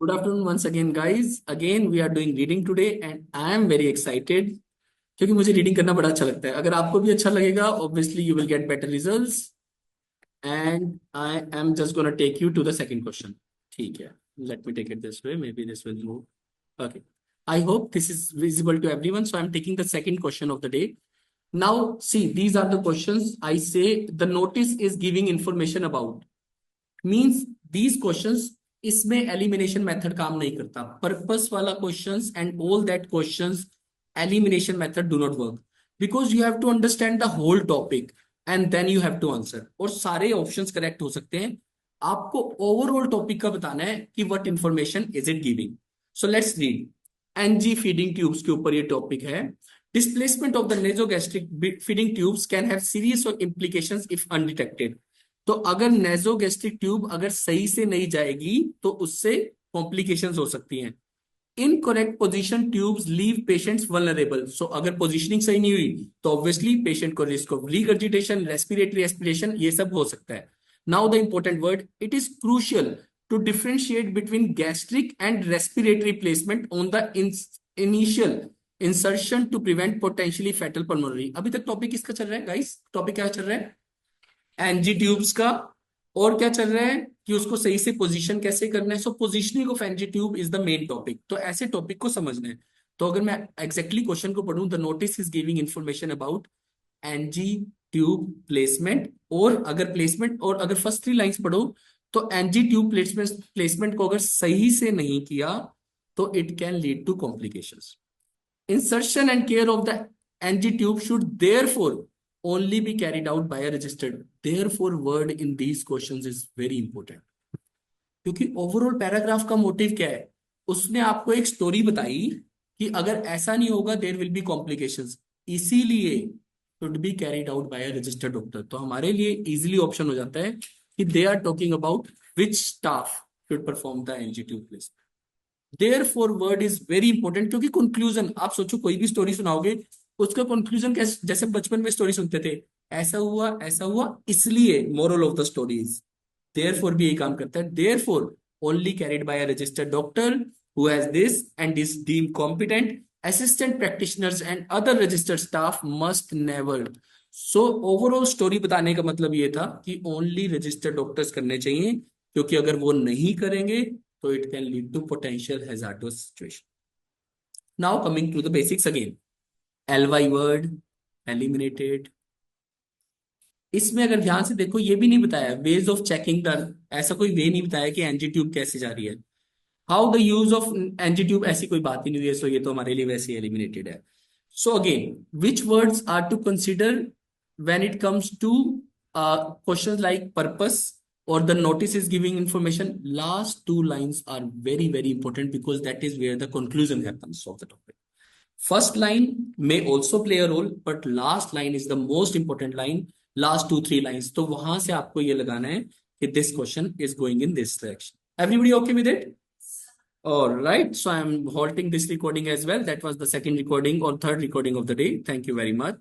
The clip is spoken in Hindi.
Good afternoon once again, guys. Again, we are doing reading today, and I am very excited क्योंकि मुझे रीडिंग करना बड़ा अच्छा लगता है. अगर आपको भी अच्छा लगेगा, obviously you will get better results. And I am just gonna take you to the second question. ठीक है. Let me take it this way. Maybe this will move. Okay. I hope this is visible to everyone. So I'm taking the second question of the day. Now, see, these are the questions. I say the notice is giving information about. Means these questions इसमें एलिमिनेशन मेथड काम नहीं करता. पर्पस वाला questions and all that questions elimination method do not work because you have to understand the whole topic and then you have to answer. और सारे ऑप्शंस करेक्ट हो सकते हैं. आपको ओवरऑल टॉपिक का बताना है कि what information is it giving. So let's read. NG feeding tubes के ऊपर ये टॉपिक है. Displacement of the nasogastric feeding tubes can have serious of implications if undetected. तो अगर नेजोगैस्ट्रिक ट्यूब अगर सही से नहीं जाएगी तो उससे कॉम्प्लिकेशंस हो सकती हैं. Incorrect position tubes leave patients vulnerable. So अगर पोजीशनिंग सही नहीं हुई तो ऑब्वियसली पेशेंट को risk of regurgitation, respiratory aspiration ये सब हो सकता है. Now the important word, it is crucial to differentiate between gastric and respiratory placement on the initial insertion to prevent potentially fatal pulmonary. अभी तक टॉपिक किसका चल रहा है गाइस? टॉपिक क्या चल रहा है? एनजी ट्यूब्स का. और क्या चल रहा है कि उसको सही से पोजीशन कैसे करना है. So positioning of NG tube is the main topic. तो ऐसे टॉपिक को समझना है. तो अगर मैं एग्जैक्टली क्वेश्चन को पढ़ूं, the notice is giving information about NG tube placement. और अगर फर्स्ट थ्री लाइंस पढ़ो तो एनजी ट्यूब प्लेसमेंट को अगर सही से नहीं किया तो it can lead to complications. Insertion and care of the NG tube should therefore only be carried out by a registered. Therefore word in these questions is very important. क्योंकि ओवरऑल पैराग्राफ का मोटिव क्या है? उसने आपको एक स्टोरी बताई कि अगर ऐसा नहीं होगा देयर विल बी कॉम्प्लिकेशंस, इसीलिए should be carried out by a registered doctor. तो हमारे लिए इजीली ऑप्शन हो जाता है कि they are talking about which staff should perform the NG tube placement. Therefore word is very important. क्योंकि कंक्लूजन, आप सोचो कोई भी स्टोरी सुनाओगे उसका कंक्लूजन कैसे, जैसे बचपन में स्टोरी सुनते थे, ऐसा हुआ इसलिए moral of the stories. Therefore भी यही काम करता है. Therefore only carried by a registered doctor who has this and is deemed competent. Assistant practitioners and other registered staff must never. So overall story बताने का मतलब ये था कि ओनली रजिस्टर्ड डॉक्टर्स करने चाहिए, क्योंकि अगर वो नहीं करेंगे तो it can lead to potential hazardous situation. Now coming to the basics again. LY word eliminated. इसमें अगर ध्यान से देखो ये भी नहीं बताया वेज ऑफ चेकिंग द, ऐसा कोई वे नहीं बताया कि एनजी ट्यूब कैसे जा रही है. How the use of NG tube, ऐसी कोई बात ही नहीं हुई है. सो ये तो हमारे लिए वैसे एलिमिनेटेड है. So again which words are to consider when it comes to questions like purpose or the notice is giving information. Last two lines are very very important because that is where the conclusion happens of the topic. First line may also play a role, but last line is the most important line. Last two three lines, तो वहां से आपको ये लगाना है कि this question is going in this direction. Everybody okay with it? All right, so I am halting this recording as well. That was the second recording or third recording of the day. Thank you very much.